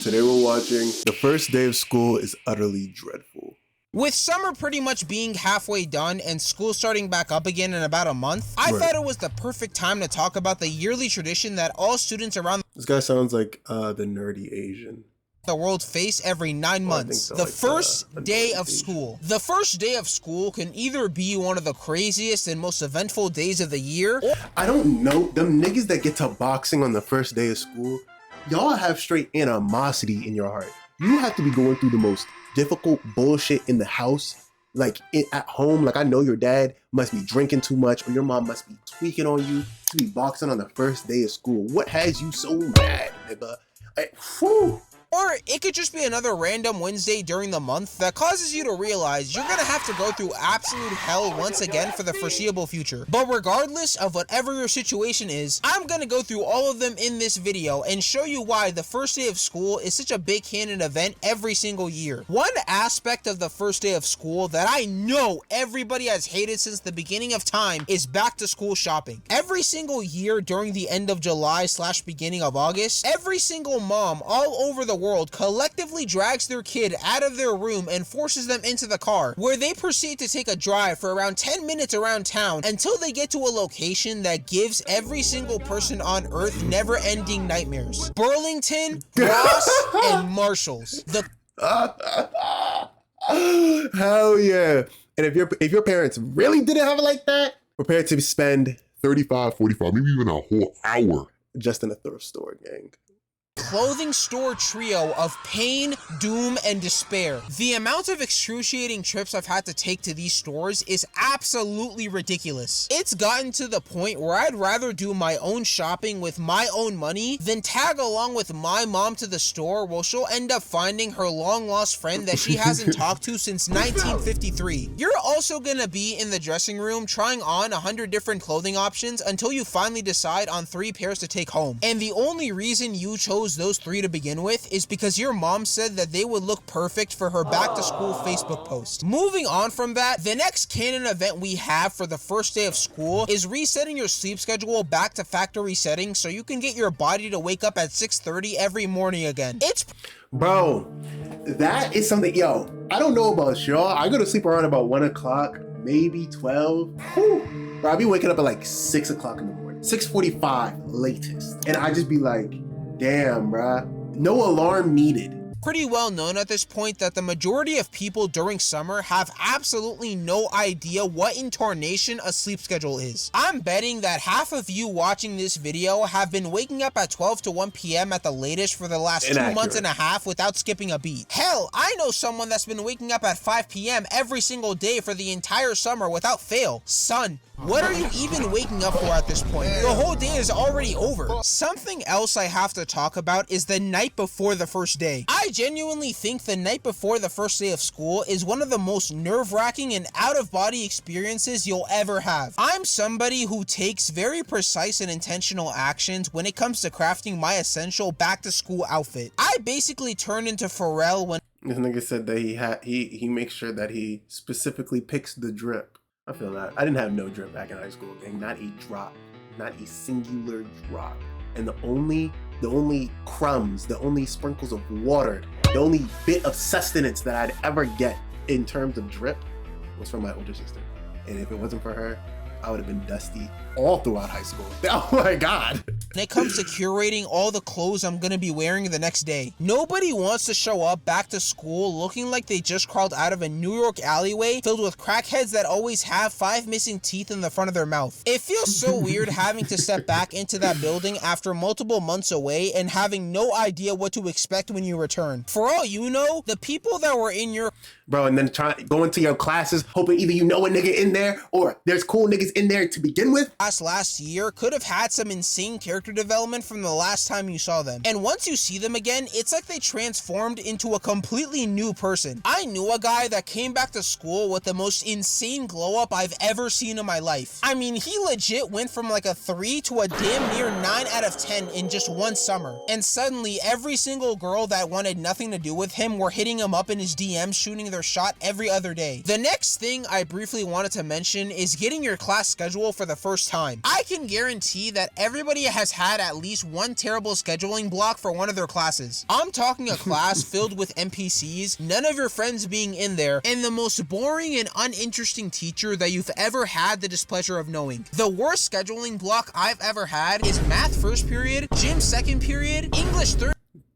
Today we're watching The First Day of School is Utterly Dreadful. With summer pretty much being halfway done and school starting back up again in about a month, I thought it was the perfect time to talk about the yearly tradition that all students around This guy sounds like the nerdy Asian. the world face every 9 months. The first day of school. The first day of school can either be one of the craziest and most eventful days of the year, or I don't know, them niggas that get to boxing on the first day of school, y'all have straight animosity in your heart. You have to be going through the most difficult bullshit in the house, like at home. Like, I know your dad must be drinking too much, or your mom must be tweaking on you to be boxing on the first day of school. What has you so mad, nigga? Or it could just be another random Wednesday during the month that causes you to realize you're gonna have to go through absolute hell once again for the foreseeable future. But regardless of whatever your situation is, I'm gonna go through all of them in this video and show you why the first day of school is such a big canon event every single year. One aspect of the first day of school that I know everybody has hated since the beginning of time is back to school shopping. Every single year during the end of July / beginning of August, every single mom all over the world collectively drags their kid out of their room and forces them into the car, where they proceed to take a drive for around 10 minutes around town until they get to a location that gives every single person on earth never-ending nightmares. Burlington, Ross, and Marshalls. Hell yeah. And if your parents really didn't have it like that, prepare to spend 35, 45, maybe even a whole hour just in a thrift store, gang. Clothing store trio of pain, doom, and despair. The amount of excruciating trips I've had to take to these stores is absolutely ridiculous. It's gotten to the point where I'd rather do my own shopping with my own money than tag along with my mom to the store where she'll end up finding her long-lost friend that she hasn't talked to since 1953. You're also gonna be in the dressing room trying on 100 different clothing options until you finally decide on 3 pairs to take home. And the only reason you chose those 3 to begin with is because your mom said that they would look perfect for her back to school Facebook post. Moving on from that, the next canon event we have for the first day of school is resetting your sleep schedule back to factory settings so you can get your body to wake up at 6:30 every morning again. Bro, that is something, yo, I don't know about y'all. I go to sleep around about 1 o'clock, maybe 12. Whew. Bro, I'll be waking up at like 6 o'clock in the morning, 6:45 latest. And I just be like, damn, bruh. No alarm needed. Pretty well known at this point that the majority of people during summer have absolutely no idea what in tarnation a sleep schedule is. I'm betting that half of you watching this video have been waking up at 12 to 1 p.m. at the latest for the last 2 months and a half without skipping a beat. Hell, I know someone that's been waking up at 5 p.m. every single day for the entire summer without fail. Son, what are you even waking up for at this point? The whole day is already over. Something else I have to talk about is the night before the first day. I genuinely think the night before the first day of school is one of the most nerve-wracking and out-of-body experiences you'll ever have. I'm somebody who takes very precise and intentional actions when it comes to crafting my essential back-to-school outfit. I basically turn into Pharrell when this nigga said that he makes sure that he specifically picks the drip. I feel that. I didn't have no drip back in high school, gang. Not a drop. Not a singular drop. And the only crumbs, the only sprinkles of water, the only bit of sustenance that I'd ever get in terms of drip was from my older sister. And if it wasn't for her, I would have been dusty all throughout high school. Oh my God. When it comes to curating all the clothes I'm gonna be wearing the next day. Nobody wants to show up back to school looking like they just crawled out of a New York alleyway filled with crackheads that always have 5 missing teeth in the front of their mouth. It feels so weird having to step back into that building after multiple months away and having no idea what to expect when you return. For all you know, the people that were in your bro, and then go into your classes hoping either you know a nigga in there or there's cool niggas in there to begin with. Last year could have had some insane character development from the last time you saw them. And once you see them again, it's like they transformed into a completely new person. I knew a guy that came back to school with the most insane glow up I've ever seen in my life. I mean, he legit went from like a 3 to a damn near 9 out of 10 in just one summer. And suddenly every single girl that wanted nothing to do with him were hitting him up in his DMs, shooting their shot every other day. The next thing I briefly wanted to mention is getting your class class schedule for the first time. I can guarantee that everybody has had at least one terrible scheduling block for one of their classes. I'm talking a class filled with NPCs, none of your friends being in there, and the most boring and uninteresting teacher that you've ever had the displeasure of knowing. The worst scheduling block I've ever had is math first period, gym second period, English third.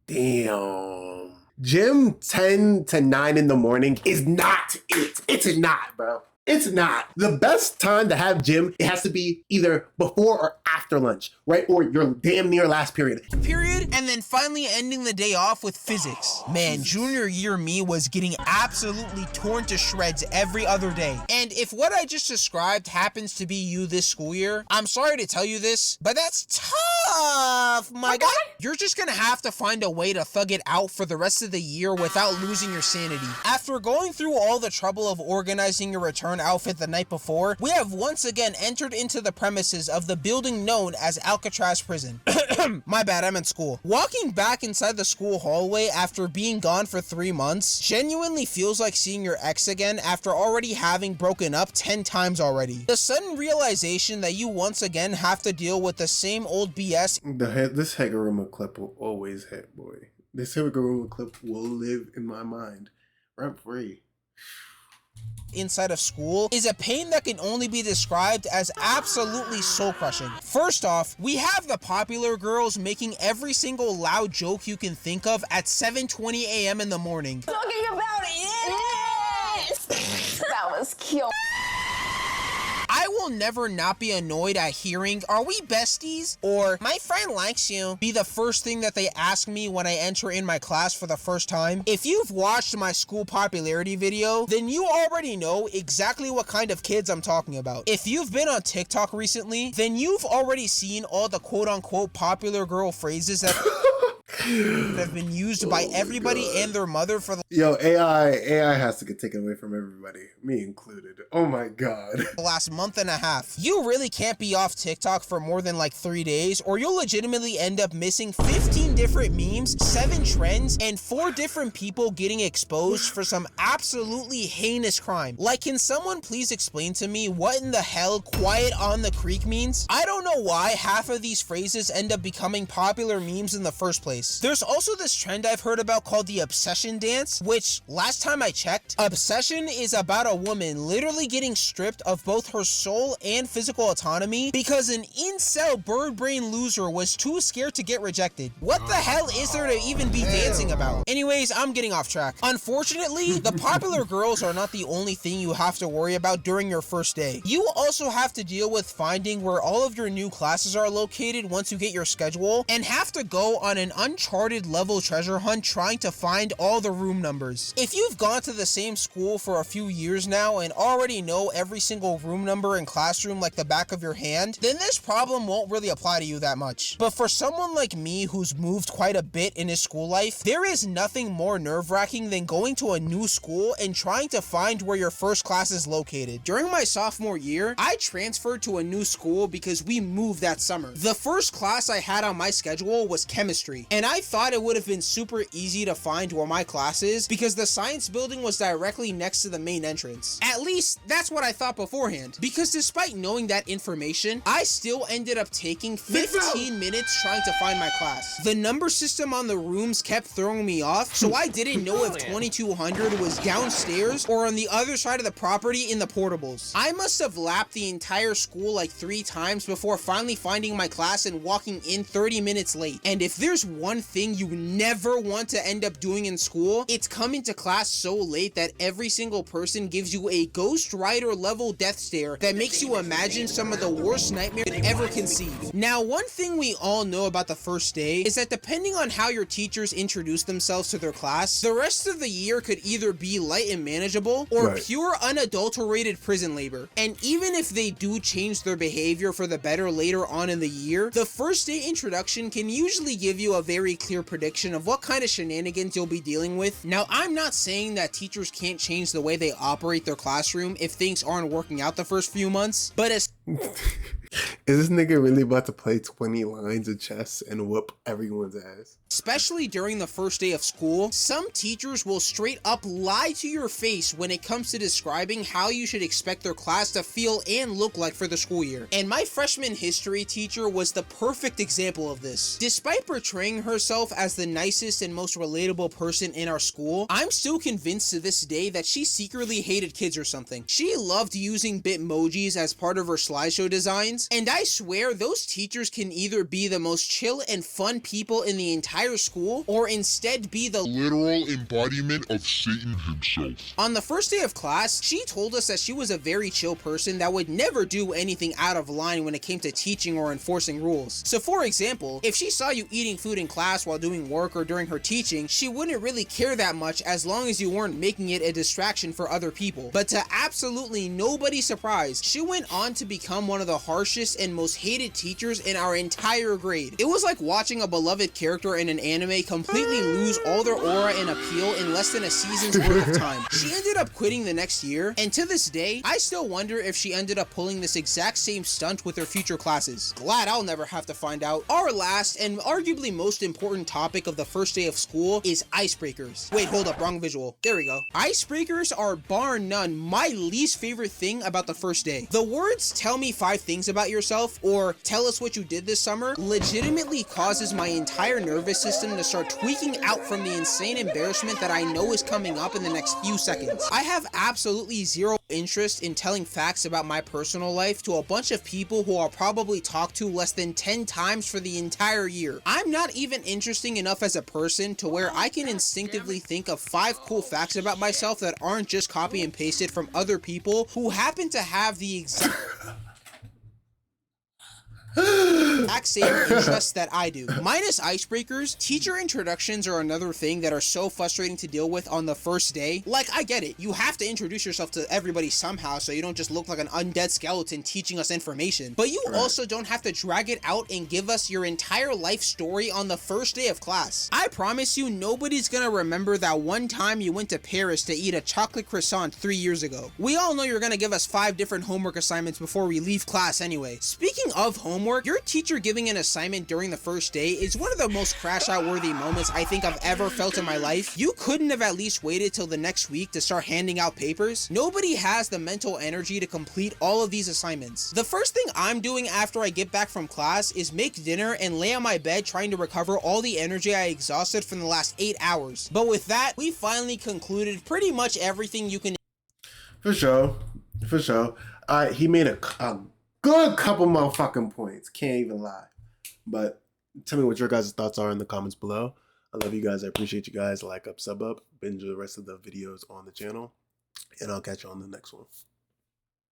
Damn. Gym 10 to 9 in the morning is not it. It's not, bro. It's not. The best time to have gym, it has to be either before or after lunch, right? Or your damn near last period. And then finally ending the day off with physics. Man, junior year me was getting absolutely torn to shreds every other day. And if what I just described happens to be you this school year, I'm sorry to tell you this, but that's tough, my guy. You're just gonna have to find a way to thug it out for the rest of the year without losing your sanity. After going through all the trouble of organizing your return outfit the night before, we have once again entered into the premises of the building known as Alcatraz Prison. My bad, I'm in school. Walking back inside the school hallway after being gone for 3 months genuinely feels like seeing your ex again after already having broken up 10 times already. The sudden realization that you once again have to deal with the same old BS. This Haguruma clip will always hit, boy. This Haguruma clip will live in my mind rent free. Inside of school is a pain that can only be described as absolutely soul-crushing. First off, we have the popular girls making every single loud joke you can think of at 7:20 a.m. in the morning. Talking about it! That was cute. I will never not be annoyed at hearing, "Are we besties?" or "My friend likes you," be the first thing that they ask me when I enter in my class for the first time. If you've watched my school popularity video, then you already know exactly what kind of kids I'm talking about. If you've been on TikTok recently, then you've already seen all the quote-unquote popular girl phrases that have been used by everybody and their mother for the AI has to get taken away from everybody, me included. Oh my god. last month and a half. You really can't be off TikTok for more than like 3 days, or you'll legitimately end up missing 15 different memes, 7 trends, and 4 different people getting exposed for some absolutely heinous crime. Like, can someone please explain to me what in the hell "quiet on the creek" means? I don't know why half of these phrases end up becoming popular memes in the first place. There's also this trend I've heard about called the obsession dance, which, last time I checked, obsession is about a woman literally getting stripped of both her soul and physical autonomy because an incel bird brain loser was too scared to get rejected. What the hell is there to even be dancing about? Anyways, I'm getting off track. Unfortunately, the popular girls are not the only thing you have to worry about during your first day. You also have to deal with finding where all of your new classes are located once you get your schedule, and have to go on an uncharted level treasure hunt trying to find all the room numbers. If you've gone to the same school for a few years now and already know every single room number and classroom like the back of your hand, then this problem won't really apply to you that much. But for someone like me who's moved quite a bit in his school life, there is nothing more nerve-wracking than going to a new school and trying to find where your first class is located. During my sophomore year, I transferred to a new school because we moved that summer. The first class I had on my schedule was chemistry, and I thought it would have been super easy to find where my class is because the science building was directly next to the main entrance. At least, that's what I thought beforehand. Because despite knowing that information, I still ended up taking 15 minutes trying to find my class. The number system on the rooms kept throwing me off, so I didn't know if 2200 was downstairs or on the other side of the property in the portables. I must have lapped the entire school like 3 times before finally finding my class and walking in 30 minutes late. And if there's one thing you never want to end up doing in school, it's coming to class so late that every single person gives you a Ghost Rider level death stare that makes you imagine some of the worst nightmares you could ever conceive. Now, one thing we all know about the first day is that depending on how your teachers introduce themselves to their class, the rest of the year could either be light and manageable or pure unadulterated prison labor. And even if they do change their behavior for the better later on in the year, the first day introduction can usually give you a very clear prediction of what kind of shenanigans you'll be dealing with. Now, I'm not saying that teachers can't change the way they operate their classroom if things aren't working out the first few months, but as Is this nigga really about to play 20 lines of chess and whoop everyone's ass? Especially during the first day of school, some teachers will straight up lie to your face when it comes to describing how you should expect their class to feel and look like for the school year. And my freshman history teacher was the perfect example of this. Despite portraying herself as the nicest and most relatable person in our school, I'm still convinced to this day that she secretly hated kids or something. She loved using Bitmojis as part of her slideshow designs, and I swear those teachers can either be the most chill and fun people in the entire school, or instead be the literal embodiment of Satan himself. On the first day of class, she told us that she was a very chill person that would never do anything out of line when it came to teaching or enforcing rules. So for example, if she saw you eating food in class while doing work or during her teaching, she wouldn't really care that much as long as you weren't making it a distraction for other people. But to absolutely nobody's surprise, she went on to become one of the harshest and most hated teachers in our entire grade. It was like watching a beloved character in an anime completely lose all their aura and appeal in less than a season's worth of time. She ended up quitting the next year, and to this day, I still wonder if she ended up pulling this exact same stunt with her future classes. Glad I'll never have to find out. Our last and arguably most important topic of the first day of school is icebreakers. Wait, hold up, wrong visual. There we go. Icebreakers are bar none my least favorite thing about the first day. The words "tell me 5 things about yourself" or "tell us what you did this summer" legitimately causes my entire nervous system to start tweaking out from the insane embarrassment that I know is coming up in the next few seconds. I have absolutely zero interest in telling facts about my personal life to a bunch of people who I'll probably talk to less than 10 times for the entire year. I'm not even interesting enough as a person to where I can instinctively think of 5 cool facts about myself that aren't just copy and pasted from other people who happen to have the exact same interests that I do. Minus icebreakers, teacher introductions are another thing that are so frustrating to deal with on the first day. Like, I get it, you have to introduce yourself to everybody somehow so you don't just look like an undead skeleton teaching us information, but you also don't have to drag it out and give us your entire life story on the first day of class. I promise you, nobody's gonna remember that one time you went to Paris to eat a chocolate croissant 3 years ago. We all know you're gonna give us 5 different homework assignments before we leave class anyway. Speaking of homework, your teacher giving an assignment during the first day is one of the most crash out worthy moments I think I've ever felt in my life. You couldn't have at least waited till the next week to start handing out papers. Nobody has the mental energy to complete all of these assignments. The first thing I'm doing after I get back from class is make dinner and lay on my bed trying to recover all the energy I exhausted from the last 8 hours. But with that, we finally concluded pretty much everything you can. For sure. For sure. He made a good couple motherfucking points. Can't even lie. But tell me what your guys' thoughts are in the comments below. I love you guys. I appreciate you guys. Like up, sub up. Binge the rest of the videos on the channel. And I'll catch you on the next one.